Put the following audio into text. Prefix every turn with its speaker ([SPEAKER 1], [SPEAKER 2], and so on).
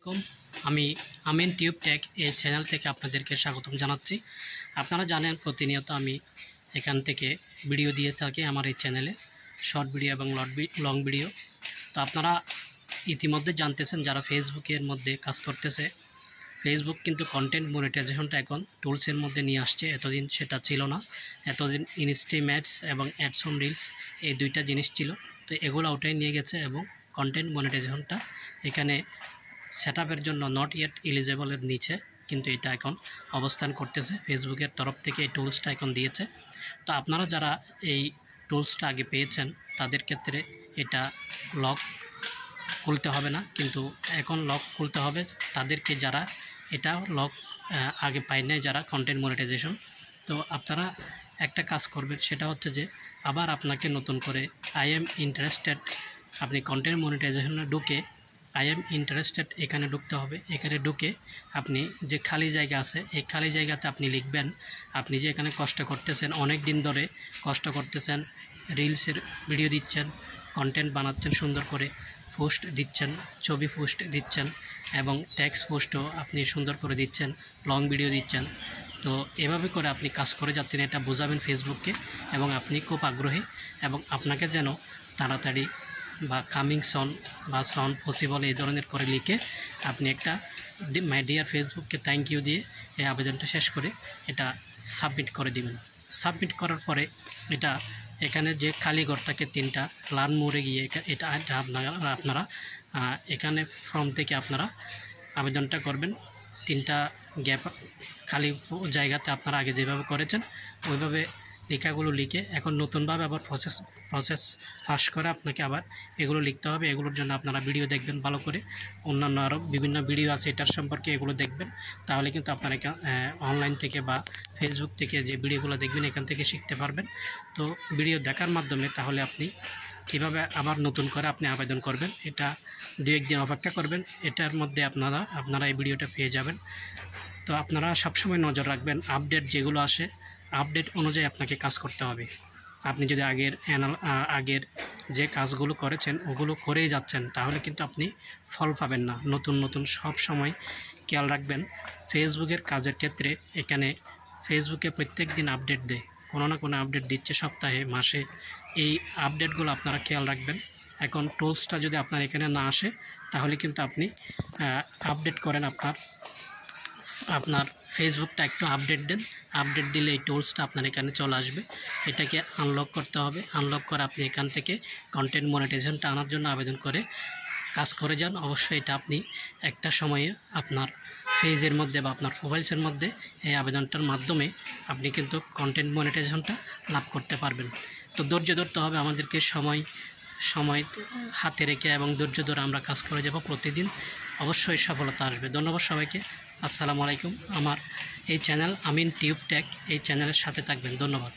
[SPEAKER 1] কম আমি আমিন tube take এই channel থেকে আপনাদেরকে স্বাগতম জানাচ্ছি। আপনারা জানেন প্রতিনিয়ত আমি এখান থেকে ভিডিও দিয়ে থাকি আমার এই চ্যানেলে, শর্ট ভিডিও এবং লং ভিডিও। তো আপনারা ইতিমধ্যে জানতেছেন যারা ফেসবুকের মধ্যে কাজ করতেছে, ফেসবুক কিন্তু কন্টেন্ট মনিটাইজেশনটা এখন টুলসের মধ্যে নিয়ে আসছে। এতদিন সেটা ছিল না, এতদিন ইনস্টিমেটস এবং অ্যাডস অন রিলস এই দুইটা জিনিস ছিল। তো এগুলো ওটাই নিয়ে গেছে এবং কন্টেন্ট মনিটাইজেশনটা এখানে সেটআপের জন্য নট ইয়েট এলিজেবলের নিচে কিন্তু এটা এখন অবস্থান করতেছে। ফেসবুকের তরফ থেকে এই টুলসটা এখন দিয়েছে। তো আপনারা যারা এই টুলসটা আগে পেয়েছেন তাদের ক্ষেত্রে এটা লক খুলতে হবে না, কিন্তু এখন লক খুলতে হবে তাদেরকে যারা এটা লক আগে পায় নাই, যারা কন্টেন্ট মনিটাইজেশন। তো আপনারা একটা কাজ করবেন, সেটা হচ্ছে যে আবার আপনাকে নতুন করে আই এম ইন্টারেস্টেড, আপনি কন্টেন্ট মনিটাইজেশনে ঢুকে আই এম ইন্টারেস্টেড এখানে ঢুকতে হবে। এখানে ঢুকে আপনি যে খালি জায়গা আছে এই খালি জায়গাতে আপনি লিখবেন আপনি যে এখানে কষ্ট করতেছেন, অনেক দিন ধরে কষ্ট করতেছেন, রিলসের ভিডিও দিচ্ছেন, কন্টেন্ট বানাচ্ছেন, সুন্দর করে পোস্ট দিচ্ছেন, ছবি পোস্ট দিচ্ছেন এবং টেক্সট পোস্টও আপনি সুন্দর করে দিচ্ছেন, লং ভিডিও দিচ্ছেন। তো এভাবে করে আপনি কাজ করে যাচ্ছেন, এটা বোঝাবেন ফেসবুককে এবং আপনি খুব আগ্রহী এবং আপনাকে যেন তাড়াতাড়ি বা কামিং সন বা সন পসিবল এই ধরনের করে লিখে আপনি একটা মাই ডিয়ার ফেসবুককে থ্যাংক ইউ দিয়ে এই আবেদনটা শেষ করে এটা সাবমিট করে দিবেন। সাবমিট করার পরে এটা এখানে যে খালি ঘরটাকে তিনটা লার্ন মোড়ে গিয়ে এটা আপনারা এখানে ফর্ম থেকে আপনারা আবেদনটা করবেন। তিনটা গ্যাপ খালি জায়গাতে আপনারা আগে যেভাবে করেছেন ওইভাবে লেখাগুলো লিখে এখন নতুনভাবে আবার প্রসেস ফাঁস করে আপনাকে আবার এগুলো লিখতে হবে। এগুলোর জন্য আপনারা ভিডিও দেখবেন ভালো করে, অন্যান্য আরও বিভিন্ন ভিডিও আছে এটার সম্পর্কে, এগুলো দেখবেন। তাহলে কিন্তু আপনারা অনলাইন থেকে বা ফেসবুক থেকে যে ভিডিওগুলো দেখবেন এখান থেকে শিখতে পারবেন। তো ভিডিও দেখার মাধ্যমে তাহলে আপনি কীভাবে আবার নতুন করে আপনি আবেদন করবেন, এটা 2-1 দিন অপেক্ষা করবেন, এটার মধ্যে আপনারা এই ভিডিওটা পেয়ে যাবেন। তো আপনারা সবসময় নজর রাখবেন আপডেট যেগুলো আসে, আপডেট অনুযায়ী আপনাকে কাজ করতে হবে। আপনি যদি আগের যে কাজগুলো করেছেন ওগুলো করেই যাচ্ছেন তাহলে কিন্তু আপনি ফল পাবেন না। নতুন সব সময় খেয়াল রাখবেন ফেসবুকের কাজের ক্ষেত্রে, এখানে ফেসবুকে প্রত্যেক দিন আপডেট দেয়, কোনো না কোনো আপডেট দিচ্ছে সপ্তাহে মাসে, এই আপডেটগুলো আপনারা খেয়াল রাখবেন। এখন টুলসটা যদি আপনার এখানে না আসে তাহলে কিন্তু আপনি আপডেট করেন, আপনার ফেসবুকটা একটু আপডেট দেন, আপডেট দিলে এই টুলসটা আপনার এখানে চলে আসবে। এটাকে আনলক করতে হবে, আনলক করে আপনি এখান থেকে কন্টেন্ট মনিটাইজেশনটা আনার জন্য আবেদন করে কাজ করে যান। অবশ্যই এটা আপনি একটা সময়ে আপনার পেজের মধ্যে বা আপনার প্রোফাইলসের মধ্যে এই আবেদনটার মাধ্যমে আপনি কিন্তু কন্টেন্ট মনিটাইজেশনটা লাভ করতে পারবেন। তো ধৈর্য ধরতে হবে আমাদেরকে, সময় হাতে রেখে এবং ধৈর্য ধরে আমরা কাজ করে যাব প্রতিদিন, অবশ্যই সফলতা আসবে। ধন্যবাদ সবাইকে। আসসালামু আলাইকুম। আমার এই চ্যানেল আমিন টিউব টেক, এই চ্যানেলের সাথে থাকবেন। ধন্যবাদ।